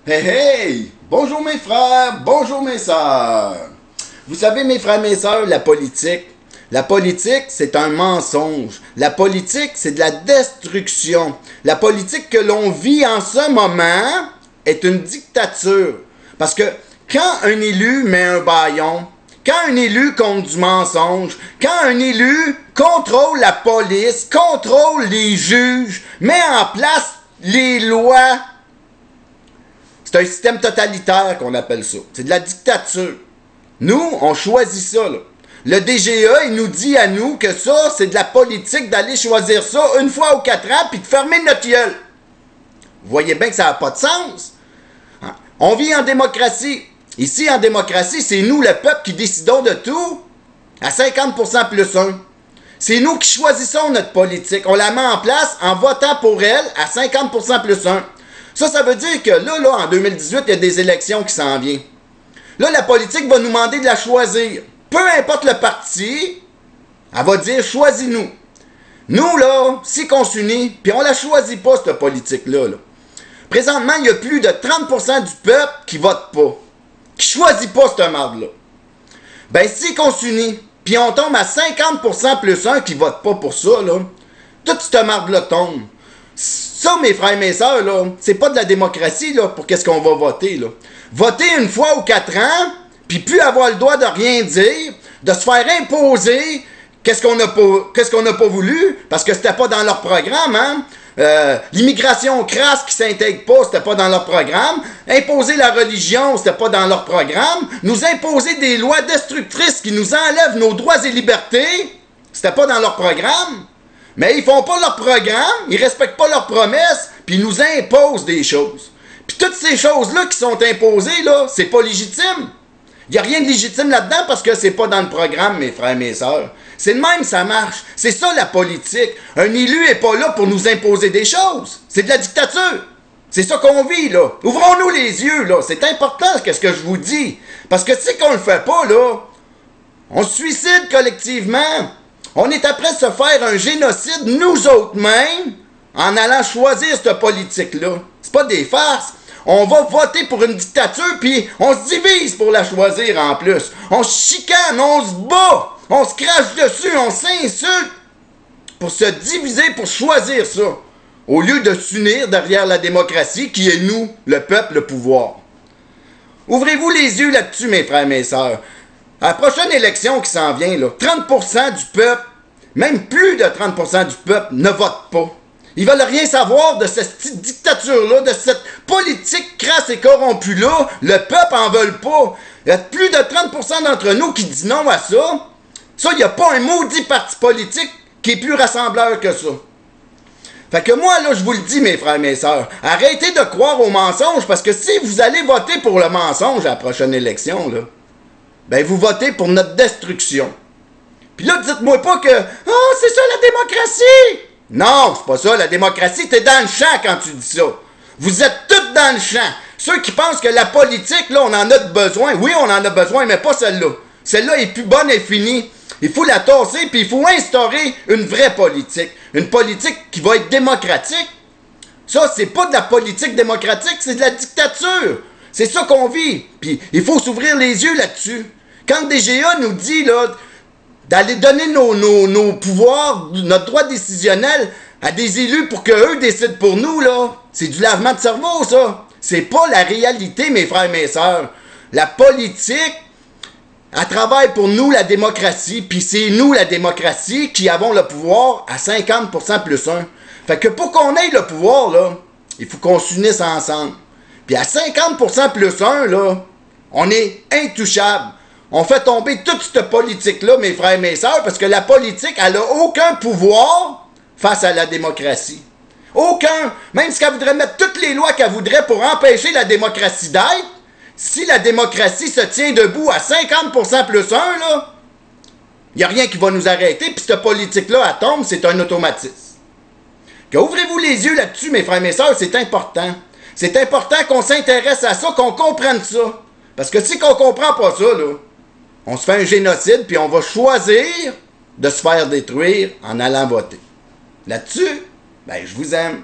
Hey hey! Bonjour mes frères, bonjour mes sœurs. Vous savez mes frères, mes sœurs, la politique c'est un mensonge. La politique c'est de la destruction. La politique que l'on vit en ce moment est une dictature. Parce que quand un élu met un bâillon, quand un élu compte du mensonge, quand un élu contrôle la police, contrôle les juges, met en place les lois, c'est un système totalitaire qu'on appelle ça. C'est de la dictature. Nous, on choisit ça, là. Le DGA, il nous dit à nous que ça, c'est de la politique d'aller choisir ça une fois ou 4 ans puis de fermer notre gueule. Vous voyez bien que ça n'a pas de sens. On vit en démocratie. Ici, en démocratie, c'est nous, le peuple, qui décidons de tout à 50% plus 1. C'est nous qui choisissons notre politique. On la met en place en votant pour elle à 50% plus 1. Ça veut dire que là, en 2018, il y a des élections qui s'en viennent. Là, la politique va nous demander de la choisir. Peu importe le parti, elle va dire « choisis-nous ». Nous, là, si qu'on s'unit, puis on la choisit pas, cette politique-là. Là. Présentement, il y a plus de 30% du peuple qui vote pas, qui choisit pas cette marde-là. Ben, si qu'on s'unit, puis on tombe à 50% plus 1 qui vote pas pour ça, là, toute cette marde-là tombe. Ça, mes frères et mes sœurs, là, c'est pas de la démocratie, là, pour qu'est-ce qu'on va voter, là. Voter une fois ou 4 ans, puis plus avoir le droit de rien dire, de se faire imposer qu'est-ce qu'on n'a pas voulu, parce que c'était pas dans leur programme, hein. L'immigration crasse qui s'intègre pas, c'était pas dans leur programme. Imposer la religion, c'était pas dans leur programme. Nous imposer des lois destructrices qui nous enlèvent nos droits et libertés, c'était pas dans leur programme. Mais ils font pas leur programme, ils respectent pas leurs promesses, puis ils nous imposent des choses. Puis toutes ces choses-là qui sont imposées, là, c'est pas légitime. Il n'y a rien de légitime là-dedans parce que c'est pas dans le programme, mes frères et mes sœurs. C'est de même, ça marche. C'est ça la politique. Un élu est pas là pour nous imposer des choses. C'est de la dictature. C'est ça qu'on vit, là. Ouvrons-nous les yeux, là. C'est important, qu'est-ce que je vous dis. Parce que si qu'on le fait pas, là, on se suicide collectivement. On est après de se faire un génocide, nous autres mêmes, en allant choisir cette politique-là. C'est pas des farces. On va voter pour une dictature, puis on se divise pour la choisir en plus. On se chicane, on se bat, on se crache dessus, on s'insulte pour se diviser, pour choisir ça. Au lieu de s'unir derrière la démocratie, qui est nous, le peuple, le pouvoir. Ouvrez-vous les yeux là-dessus, mes frères et mes sœurs. À la prochaine élection qui s'en vient, là, 30% du peuple, même plus de 30% du peuple, ne vote pas. Ils veulent rien savoir de cette dictature-là, de cette politique crasse et corrompue-là. Le peuple en veut pas. Il y a plus de 30% d'entre nous qui disent non à ça. Ça, il n'y a pas un maudit parti politique qui est plus rassembleur que ça. Fait que moi, là, je vous le dis, mes frères et mes sœurs, arrêtez de croire aux mensonges, parce que si vous allez voter pour le mensonge à la prochaine élection, là, ben vous votez pour notre destruction. Puis là, dites-moi pas que « oh, c'est ça la démocratie! » Non, c'est pas ça, la démocratie, t'es dans le champ quand tu dis ça. Vous êtes tous dans le champ. Ceux qui pensent que la politique, là, on en a besoin. Oui, on en a besoin, mais pas celle-là. Celle-là est plus bonne et finie. Il faut la tasser, puis il faut instaurer une vraie politique. Une politique qui va être démocratique. Ça, c'est pas de la politique démocratique, c'est de la dictature. C'est ça qu'on vit. Puis il faut s'ouvrir les yeux là-dessus. Quand le DGA nous dit, là, d'aller donner nos pouvoirs, notre droit décisionnel à des élus pour qu'eux décident pour nous, là, c'est du lavement de cerveau, ça. C'est pas la réalité, mes frères et mes sœurs. La politique, elle travaille pour nous, la démocratie, puis c'est nous, la démocratie, qui avons le pouvoir à 50% plus 1. Fait que pour qu'on ait le pouvoir, là, il faut qu'on s'unisse ensemble. Puis à 50% plus 1, là, on est intouchable. On fait tomber toute cette politique-là, mes frères et mes sœurs, parce que la politique, elle n'a aucun pouvoir face à la démocratie. Aucun. Même si elle voudrait mettre toutes les lois qu'elle voudrait pour empêcher la démocratie d'être, si la démocratie se tient debout à 50% plus 1, là, il n'y a rien qui va nous arrêter, puis cette politique-là, elle tombe, c'est un automatisme. Ouvrez-vous les yeux là-dessus, mes frères et mes sœurs, c'est important. C'est important qu'on s'intéresse à ça, qu'on comprenne ça. Parce que si on comprend pas ça, là, on se fait un génocide, puis on va choisir de se faire détruire en allant voter. Là-dessus, ben, je vous aime.